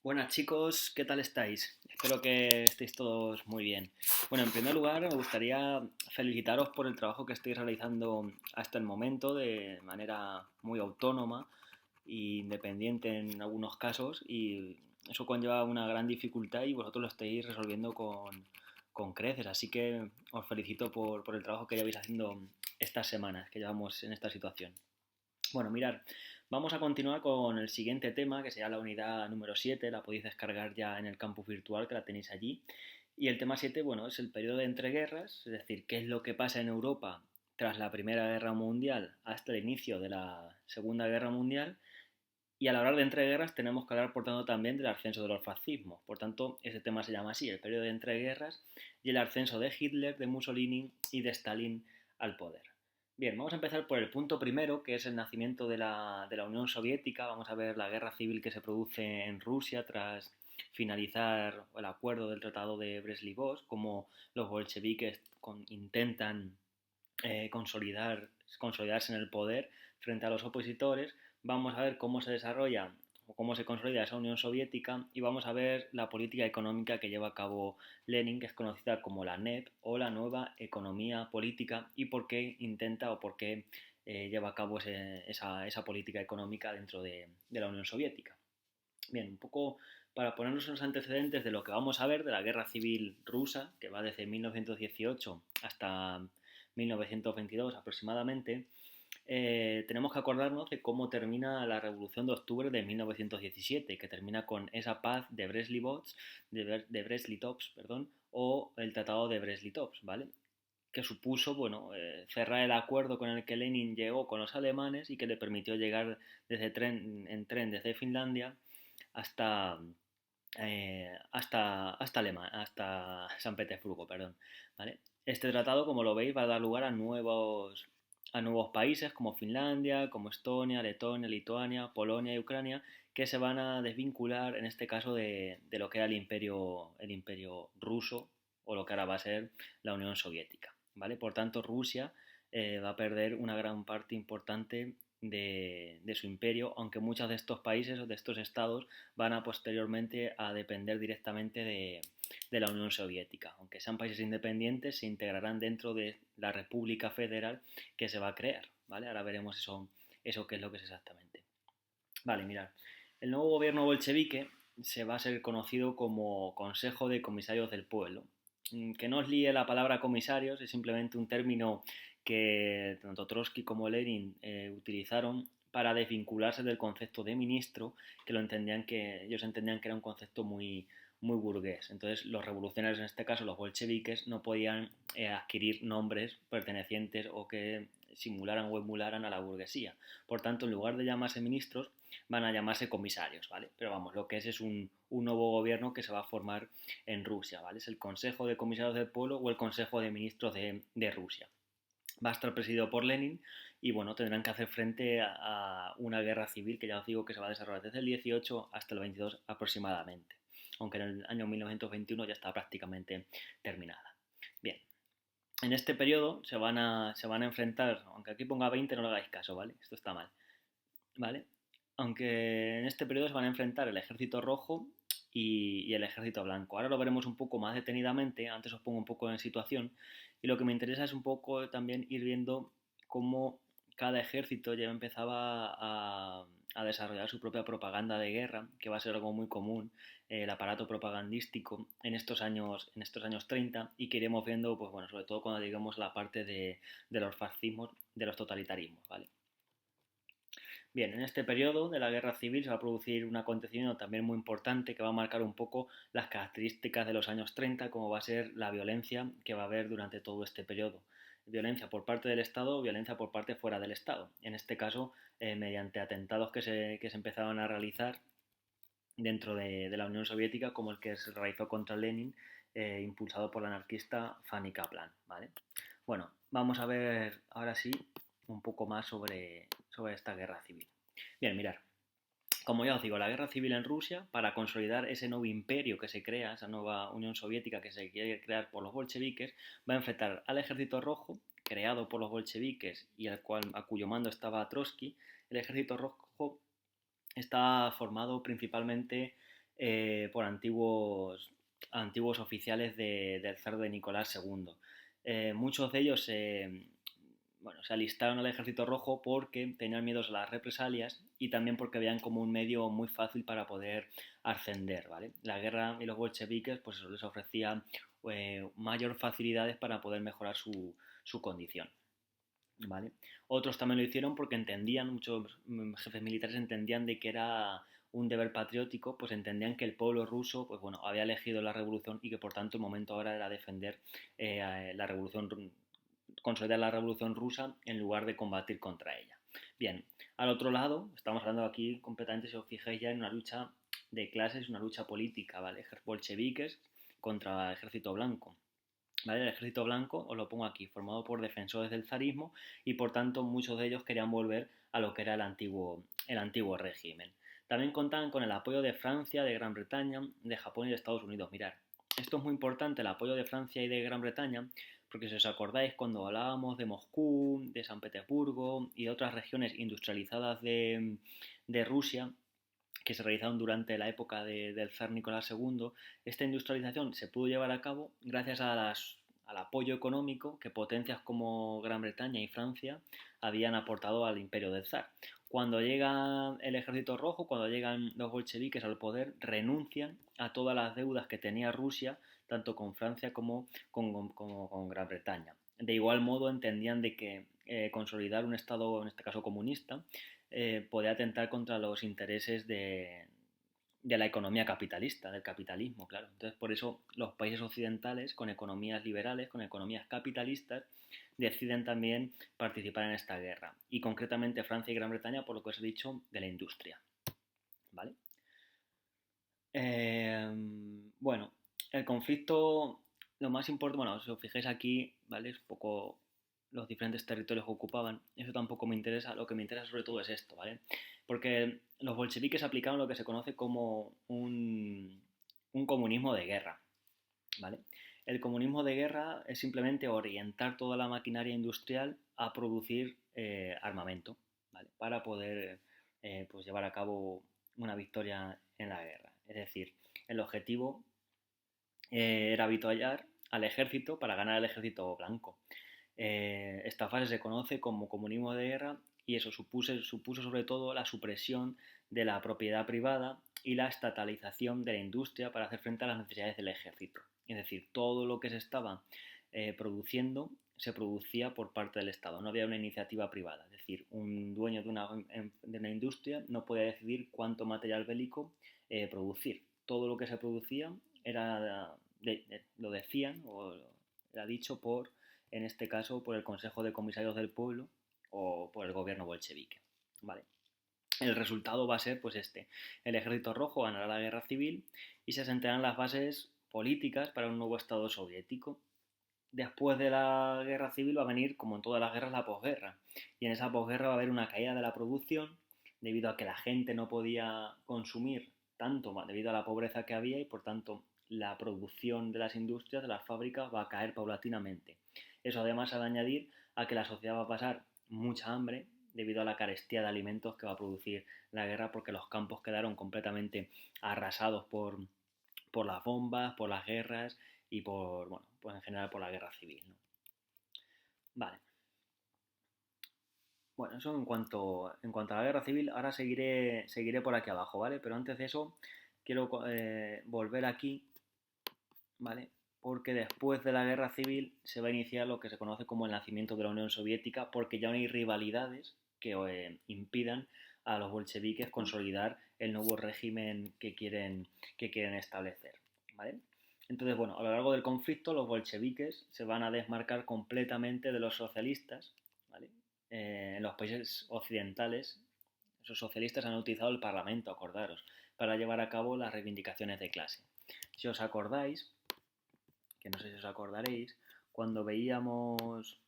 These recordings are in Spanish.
Buenas chicos, ¿qué tal estáis? Espero que estéis todos muy bien. Bueno, en primer lugar me gustaría felicitaros por el trabajo que estáis realizando hasta el momento de manera muy autónoma e independiente en algunos casos y eso conlleva una gran dificultad y vosotros lo estáis resolviendo con creces, así que os felicito por el trabajo que lleváis haciendo estas semanas que llevamos en esta situación. Bueno, mirad, vamos a continuar con el siguiente tema, que será la unidad número 7. La podéis descargar ya en el campus virtual, que la tenéis allí. Y el tema 7, bueno, es el periodo de entreguerras, es decir, qué es lo que pasa en Europa tras la Primera Guerra Mundial hasta el inicio de la Segunda Guerra Mundial. Y al hablar de entreguerras tenemos que hablar, por tanto, también del ascenso de los fascismos. Por tanto, ese tema se llama así, el periodo de entreguerras y el ascenso de Hitler, de Mussolini y de Stalin al poder. Bien, vamos a empezar por el punto primero, que es el nacimiento de la Unión Soviética. Vamos a ver la guerra civil que se produce en Rusia tras finalizar el acuerdo del Tratado de Brest-Litovsk, como los bolcheviques intentan consolidarse en el poder frente a los opositores. Vamos a ver cómo se desarrolla o cómo se consolida esa Unión Soviética y vamos a ver la política económica que lleva a cabo Lenin, que es conocida como la NEP o la nueva economía política, y por qué intenta o por qué lleva a cabo esa política económica dentro de la Unión Soviética. Bien, un poco para ponernos los antecedentes de lo que vamos a ver de la guerra civil rusa, que va desde 1918 hasta 1922 aproximadamente. Tenemos que acordarnos de cómo termina la Revolución de Octubre de 1917, que termina con esa paz de Brest-Litovsk, perdón, o el Tratado de Brest-Litovsk, ¿vale? Que supuso, bueno, cerrar el acuerdo con el que Lenin llegó con los alemanes y que le permitió llegar en tren desde Finlandia hasta, hasta San Petersburgo, perdón, ¿vale? Este tratado, como lo veis, va a dar lugar a nuevos países como Finlandia, como Estonia, Letonia, Lituania, Polonia y Ucrania, que se van a desvincular, en este caso, de lo que era el imperio ruso, o lo que ahora va a ser la Unión Soviética, ¿vale? Por tanto, Rusia va a perder una gran parte importante de su imperio, aunque muchos de estos países o de estos estados van a posteriormente a depender directamente de la Unión Soviética. Aunque sean países independientes, se integrarán dentro de la República Federal que se va a crear, ¿vale? Ahora veremos eso qué es lo que es exactamente. Vale, mirad. El nuevo gobierno bolchevique se va a ser conocido como Consejo de Comisarios del Pueblo. Que no os líe la palabra comisarios, es simplemente un término que tanto Trotsky como Lenin utilizaron para desvincularse del concepto de ministro, que ellos entendían que era un concepto muy, muy burgués. Entonces los revolucionarios, en este caso los bolcheviques, no podían adquirir nombres pertenecientes o que simularan o emularan a la burguesía. Por tanto, en lugar de llamarse ministros, van a llamarse comisarios, ¿vale? Pero vamos, lo que es un nuevo gobierno que se va a formar en Rusia, ¿vale? Es el Consejo de Comisarios del Pueblo o el Consejo de Ministros de Rusia. Va a estar presidido por Lenin y, bueno, tendrán que hacer frente a una guerra civil que ya os digo que se va a desarrollar desde el 18 hasta el 22 aproximadamente, aunque en el año 1921 ya está prácticamente terminada. Bien, en este periodo se van a enfrentar, aunque aquí ponga 20 no le hagáis caso, ¿vale? Esto está mal, ¿vale? Aunque en este periodo se van a enfrentar el ejército rojo y el ejército blanco. Ahora lo veremos un poco más detenidamente, antes os pongo un poco en situación, y lo que me interesa es un poco también ir viendo cómo cada ejército ya empezaba a desarrollar su propia propaganda de guerra, que va a ser algo muy común, el aparato propagandístico en estos años 30, y que iremos viendo, pues bueno, sobre todo cuando lleguemos a la parte de los fascismos, de los totalitarismos, ¿vale? Bien, en este periodo de la guerra civil se va a producir un acontecimiento también muy importante que va a marcar un poco las características de los años 30, como va a ser la violencia que va a haber durante todo este periodo. Violencia por parte del Estado, violencia por parte fuera del Estado. En este caso, mediante atentados que se empezaban a realizar dentro de la Unión Soviética, como el que se realizó contra Lenin, impulsado por la anarquista Fanny Kaplan, ¿vale? Bueno, vamos a ver ahora sí un poco más sobre esta guerra civil. Bien, mirar, como ya os digo, la guerra civil en Rusia, para consolidar ese nuevo imperio que se crea, esa nueva Unión Soviética que se quiere crear por los bolcheviques, va a enfrentar al ejército rojo, creado por los bolcheviques y a cuyo mando estaba Trotsky. El ejército rojo está formado principalmente por antiguos oficiales del zar de Nicolás II. Muchos de ellos se alistaron al Ejército Rojo porque tenían miedo a las represalias y también porque veían como un medio muy fácil para poder ascender, ¿vale? La guerra y los bolcheviques pues eso les ofrecía mayor facilidades para poder mejorar su condición. ¿Vale? Otros también lo hicieron porque entendían, muchos jefes militares entendían de que era un deber patriótico, pues entendían que el pueblo ruso, pues bueno, había elegido la revolución y que por tanto el momento ahora era defender la revolución, consolidar la revolución rusa en lugar de combatir contra ella. Bien, al otro lado, estamos hablando aquí completamente, si os fijáis ya, en una lucha de clases, una lucha política, ¿vale? Bolcheviques contra el ejército blanco. ¿Vale? El ejército blanco, os lo pongo aquí, formado por defensores del zarismo y por tanto muchos de ellos querían volver a lo que era el antiguo régimen. También contaban con el apoyo de Francia, de Gran Bretaña, de Japón y de Estados Unidos. Mirad, esto es muy importante, el apoyo de Francia y de Gran Bretaña, porque si os acordáis cuando hablábamos de Moscú, de San Petersburgo y de otras regiones industrializadas de Rusia, que se realizaron durante la época del zar Nicolás II, esta industrialización se pudo llevar a cabo gracias al apoyo económico que potencias como Gran Bretaña y Francia habían aportado al imperio del zar. Cuando llega el Ejército Rojo, cuando llegan los bolcheviques al poder, renuncian a todas las deudas que tenía Rusia, tanto con Francia como con Gran Bretaña. De igual modo entendían de que consolidar un Estado, en este caso comunista, podía atentar contra los intereses de la economía capitalista, del capitalismo, claro. Entonces, por eso los países occidentales, con economías liberales, con economías capitalistas, deciden también participar en esta guerra. Y concretamente Francia y Gran Bretaña, por lo que os he dicho, de la industria. ¿Vale? Bueno, el conflicto, lo más importante, bueno, si os fijáis aquí, ¿vale? Es un poco los diferentes territorios que ocupaban. Eso tampoco me interesa, lo que me interesa sobre todo es esto, ¿vale? Porque los bolcheviques aplicaron lo que se conoce como un comunismo de guerra, ¿vale? El comunismo de guerra es simplemente orientar toda la maquinaria industrial a producir armamento, ¿vale? Para poder pues llevar a cabo una victoria en la guerra. Es decir, el objetivo era avituallar al ejército para ganar el ejército blanco. Esta fase se conoce como comunismo de guerra y eso supuso sobre todo la supresión de la propiedad privada y la estatalización de la industria para hacer frente a las necesidades del ejército. Es decir, todo lo que se estaba produciendo se producía por parte del Estado, no había una iniciativa privada. Es decir, un dueño de una industria no podía decidir cuánto material bélico producir. Todo lo que se producía lo decían o era dicho en este caso, por el Consejo de Comisarios del Pueblo o por el gobierno bolchevique. ¿Vale? El resultado va a ser pues este. El ejército rojo ganará la guerra civil y se sentarán las bases políticas para un nuevo Estado soviético. Después de la guerra civil va a venir, como en todas las guerras, la posguerra. Y en esa posguerra va a haber una caída de la producción debido a que la gente no podía consumir tanto debido a la pobreza que había y por tanto la producción de las industrias, de las fábricas, va a caer paulatinamente. Eso además ha de añadir a que la sociedad va a pasar mucha hambre debido a la carestía de alimentos que va a producir la guerra porque los campos quedaron completamente arrasados por las bombas, por las guerras y bueno, pues en general por la guerra civil, ¿no? Vale. Bueno, eso en cuanto a la guerra civil, ahora seguiré por aquí abajo, ¿vale? Pero antes de eso, quiero volver aquí, ¿vale? Porque después de la guerra civil se va a iniciar lo que se conoce como el nacimiento de la Unión Soviética, porque ya no hay rivalidades que impidan a los bolcheviques consolidar el nuevo régimen que quieren establecer, ¿vale? Entonces, bueno, a lo largo del conflicto los bolcheviques se van a desmarcar completamente de los socialistas, ¿vale? En los países occidentales, esos socialistas han utilizado el Parlamento, acordaros, para llevar a cabo las reivindicaciones de clase. Si os acordáis, que no sé si os acordaréis, cuando veíamos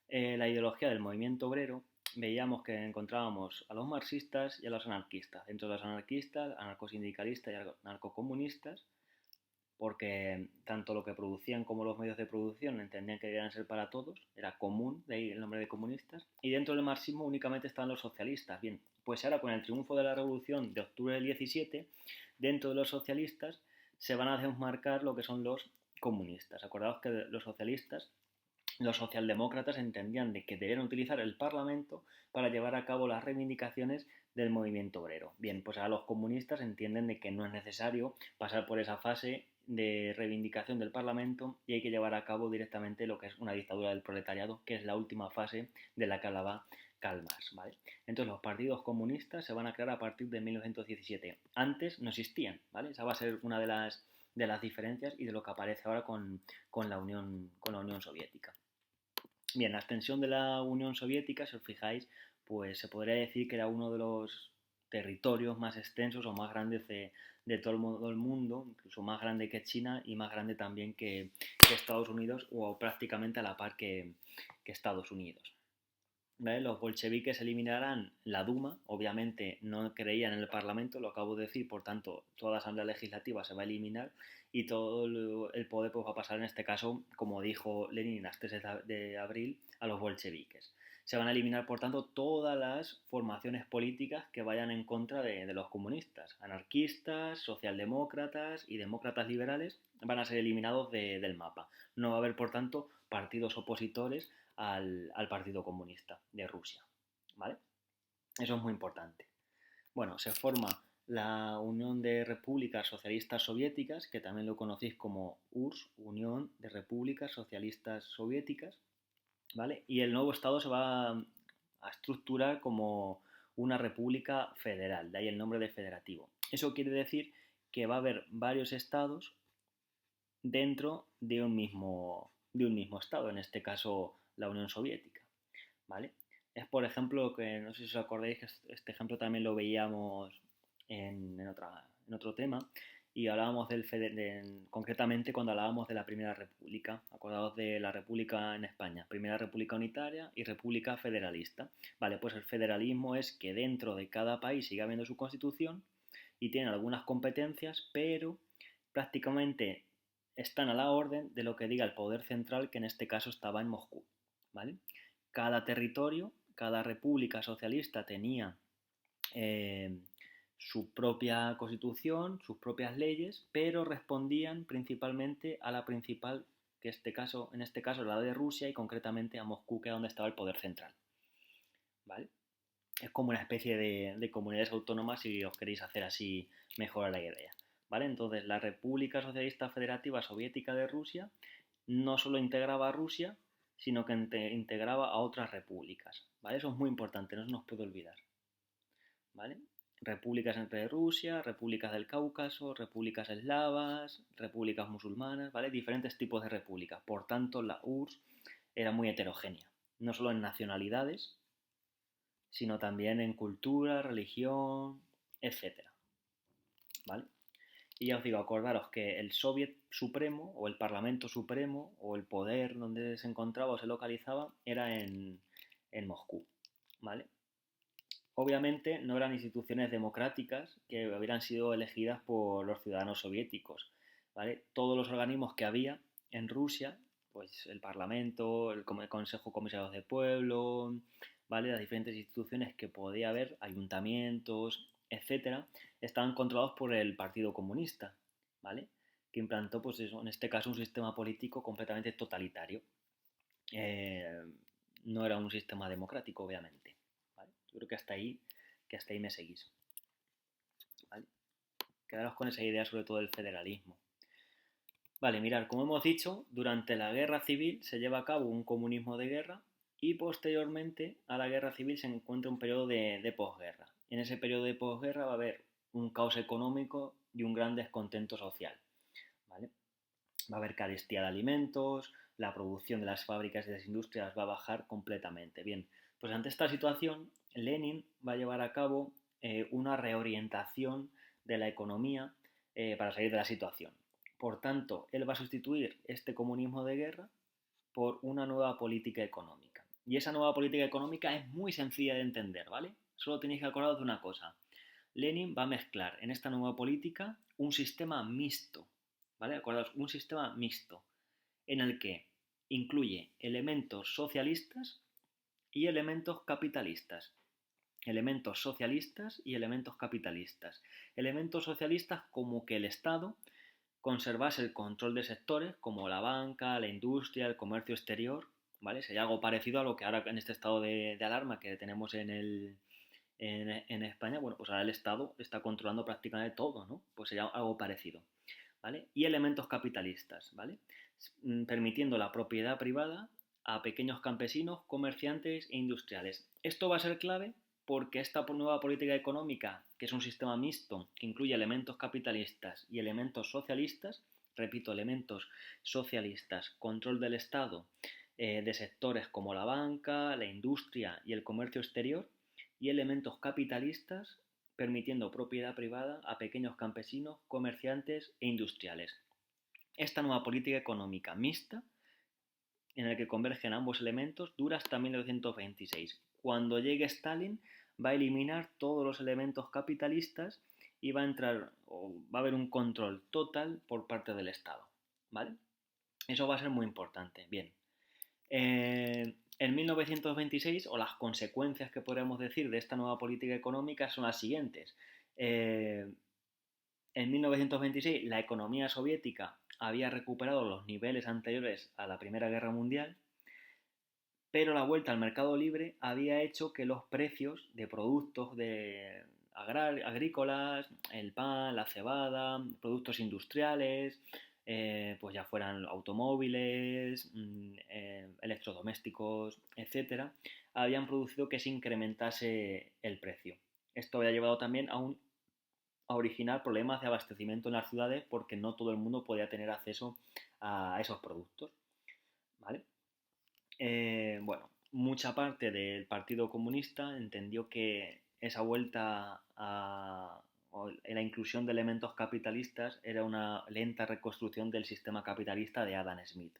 la ideología del movimiento obrero, veíamos que encontrábamos a los marxistas y a los anarquistas. Dentro de los anarquistas, anarcosindicalistas y anarcocomunistas, porque tanto lo que producían como los medios de producción entendían que debían ser para todos, era común, de ahí el nombre de comunistas, y dentro del marxismo únicamente estaban los socialistas. Bien, pues ahora con el triunfo de la Revolución de octubre del 17, dentro de los socialistas se van a desmarcar lo que son los comunistas. Acordaos que los socialistas, los socialdemócratas entendían de que debían utilizar el Parlamento para llevar a cabo las reivindicaciones del movimiento obrero. Bien, pues ahora los comunistas entienden de que no es necesario pasar por esa fase de reivindicación del Parlamento y hay que llevar a cabo directamente lo que es una dictadura del proletariado, que es la última fase de la que hablaba Karl Marx, ¿vale? Entonces los partidos comunistas se van a crear a partir de 1917. Antes no existían, ¿vale? Esa va a ser una de las diferencias y de lo que aparece ahora con la Unión Soviética. Bien, la extensión de la Unión Soviética, si os fijáis, pues se podría decir que era uno de los territorios más extensos o más grandes de todo el mundo, incluso más grande que China y más grande también que Estados Unidos o prácticamente a la par que Estados Unidos. ¿Vale? Los bolcheviques eliminarán la Duma, obviamente no creían en el Parlamento, lo acabo de decir, por tanto toda la Asamblea Legislativa se va a eliminar y todo el poder pues, va a pasar en este caso, como dijo Lenin, a 3 de abril a los bolcheviques. Se van a eliminar, por tanto, todas las formaciones políticas que vayan en contra de los comunistas. Anarquistas, socialdemócratas y demócratas liberales van a ser eliminados del mapa. No va a haber, por tanto, partidos opositores al Partido Comunista de Rusia. ¿Vale? Eso es muy importante. Bueno, se forma la Unión de Repúblicas Socialistas Soviéticas, que también lo conocéis como URSS, Unión de Repúblicas Socialistas Soviéticas, ¿vale? Y el nuevo Estado se va a estructurar como una república federal, de ahí el nombre de federativo. Eso quiere decir que va a haber varios estados dentro de un mismo estado, en este caso la Unión Soviética, ¿vale? Es por ejemplo que, no sé si os acordáis que este ejemplo también lo veíamos en otro tema y hablábamos concretamente cuando hablábamos de la Primera República, acordados de la República en España, Primera República Unitaria y República Federalista. Vale, pues el federalismo es que dentro de cada país siga habiendo su constitución y tienen algunas competencias, pero prácticamente están a la orden de lo que diga el poder central, que en este caso estaba en Moscú, ¿vale? Cada territorio, cada república socialista tenía eh, su propia constitución, sus propias leyes, pero respondían principalmente a la principal, que en este caso la de Rusia y concretamente a Moscú, que es donde estaba el poder central, ¿vale? Es como una especie de comunidades autónomas si os queréis hacer así mejor la idea, ¿vale? Entonces la República Socialista Federativa Soviética de Rusia no solo integraba a Rusia, sino que integraba a otras repúblicas, ¿vale? Eso es muy importante, no se nos puede olvidar, ¿vale? Repúblicas entre Rusia, repúblicas del Cáucaso, repúblicas eslavas, repúblicas musulmanas, ¿vale? Diferentes tipos de repúblicas. Por tanto, la URSS era muy heterogénea, no solo en nacionalidades, sino también en cultura, religión, etcétera, ¿vale? Y ya os digo, acordaros que el Soviet Supremo o el Parlamento Supremo o el poder donde se encontraba o se localizaba era en Moscú, ¿vale? Obviamente no eran instituciones democráticas que hubieran sido elegidas por los ciudadanos soviéticos, ¿vale? Todos los organismos que había en Rusia, pues el Parlamento, el Consejo de Comisarios de Pueblo, ¿vale? Las diferentes instituciones que podía haber, ayuntamientos, etcétera, estaban controlados por el Partido Comunista, ¿vale? Que implantó, pues eso, en este caso, un sistema político completamente totalitario. Eh, no era un sistema democrático, obviamente. ¿Vale? Yo creo que hasta ahí me seguís. ¿Vale? Quedaros con esa idea sobre todo del federalismo. Vale, mirar, como hemos dicho, durante la guerra civil se lleva a cabo un comunismo de guerra y posteriormente a la guerra civil se encuentra un periodo de posguerra. En ese periodo de posguerra va a haber un caos económico y un gran descontento social. ¿Vale? Va a haber carestía de alimentos, la producción de las fábricas y de las industrias va a bajar completamente. Bien, pues ante esta situación, Lenin va a llevar a cabo una reorientación de la economía para salir de la situación. Por tanto, él va a sustituir este comunismo de guerra por una nueva política económica. Y esa nueva política económica es muy sencilla de entender, ¿vale? Solo tenéis que acordaros de una cosa. Lenin va a mezclar en esta nueva política un sistema mixto, ¿vale? Acordaos, un sistema mixto en el que incluye elementos socialistas y elementos capitalistas. Elementos socialistas y elementos capitalistas. Elementos socialistas como que el Estado conservase el control de sectores como la banca, la industria, el comercio exterior, ¿vale? Sería algo parecido a lo que ahora en este estado de alarma que tenemos en España, bueno, pues ahora el Estado está controlando prácticamente todo, ¿no? Pues sería algo parecido, ¿vale? Y elementos capitalistas, ¿vale? Permitiendo la propiedad privada a pequeños campesinos, comerciantes e industriales. Esto va a ser clave porque esta nueva política económica, que es un sistema mixto que incluye elementos capitalistas y elementos socialistas, repito, elementos socialistas, control del Estado de sectores como la banca, la industria y el comercio exterior, y elementos capitalistas permitiendo propiedad privada a pequeños campesinos, comerciantes e industriales. Esta nueva política económica mixta, en la que convergen ambos elementos, dura hasta 1926. Cuando llegue Stalin, va a eliminar todos los elementos capitalistas y va a entrar, o va a haber un control total por parte del Estado, ¿vale? Eso va a ser muy importante. Bien. En 1926, o las consecuencias que podemos decir de esta nueva política económica son las siguientes. Eh, en 1926 la economía soviética había recuperado los niveles anteriores a la Primera Guerra Mundial, pero la vuelta al mercado libre había hecho que los precios de productos agrícolas, el pan, la cebada, productos industriales, pues ya fueran automóviles, electrodomésticos, etcétera, habían producido que se incrementase el precio. Esto había llevado también a originar problemas de abastecimiento en las ciudades porque no todo el mundo podía tener acceso a esos productos, ¿vale? Bueno, mucha parte del Partido Comunista entendió que esa vuelta o la inclusión de elementos capitalistas era una lenta reconstrucción del sistema capitalista de Adam Smith,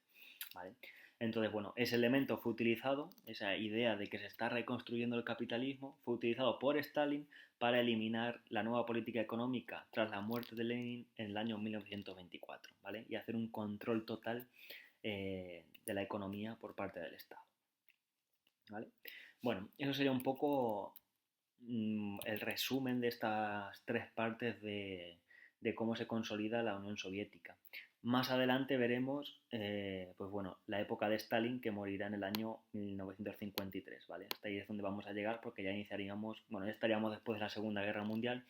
¿vale? Entonces, bueno, ese elemento fue utilizado, esa idea de que se está reconstruyendo el capitalismo, fue utilizado por Stalin para eliminar la nueva política económica tras la muerte de Lenin en el año 1924, ¿vale? Y hacer un control total de la economía por parte del Estado, ¿vale? Bueno, eso sería un poco el resumen de estas tres partes de cómo se consolida la Unión Soviética. Más adelante veremos, pues bueno, la época de Stalin, que morirá en el año 1953, ¿vale? Hasta ahí es donde vamos a llegar porque ya iniciaríamos, bueno, ya estaríamos después de la Segunda Guerra Mundial,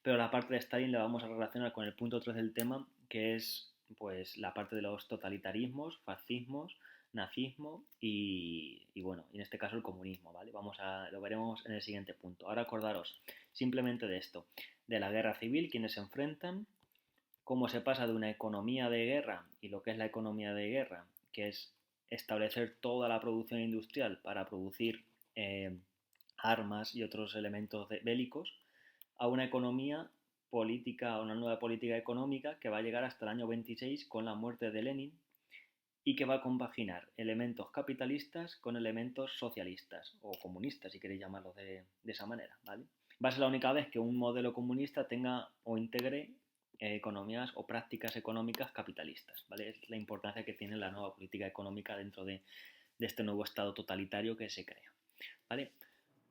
pero la parte de Stalin la vamos a relacionar con el punto 3 del tema, que es pues la parte de los totalitarismos, fascismos, nazismo y bueno, en este caso el comunismo, ¿vale? Lo veremos en el siguiente punto. Ahora acordaros simplemente de esto, de la guerra civil, quienes se enfrentan, cómo se pasa de una economía de guerra y lo que es la economía de guerra, que es establecer toda la producción industrial para producir armas y otros elementos bélicos, a una economía política, a una nueva política económica que va a llegar hasta el año 26 con la muerte de Lenin y que va a compaginar elementos capitalistas con elementos socialistas o comunistas, si queréis llamarlos de esa manera, ¿vale? Va a ser la única vez que un modelo comunista tenga o integre economías o prácticas económicas capitalistas, ¿vale? Es la importancia que tiene la nueva política económica dentro de este nuevo estado totalitario que se crea, ¿vale?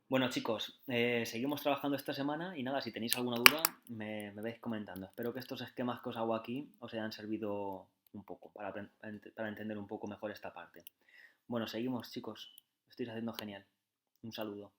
Bueno, chicos, seguimos trabajando esta semana y nada, si tenéis alguna duda, me vais comentando. Espero que estos esquemas que os hago aquí os hayan servido un poco para entender un poco mejor esta parte. Bueno, seguimos, chicos. Lo estáis haciendo genial. Un saludo.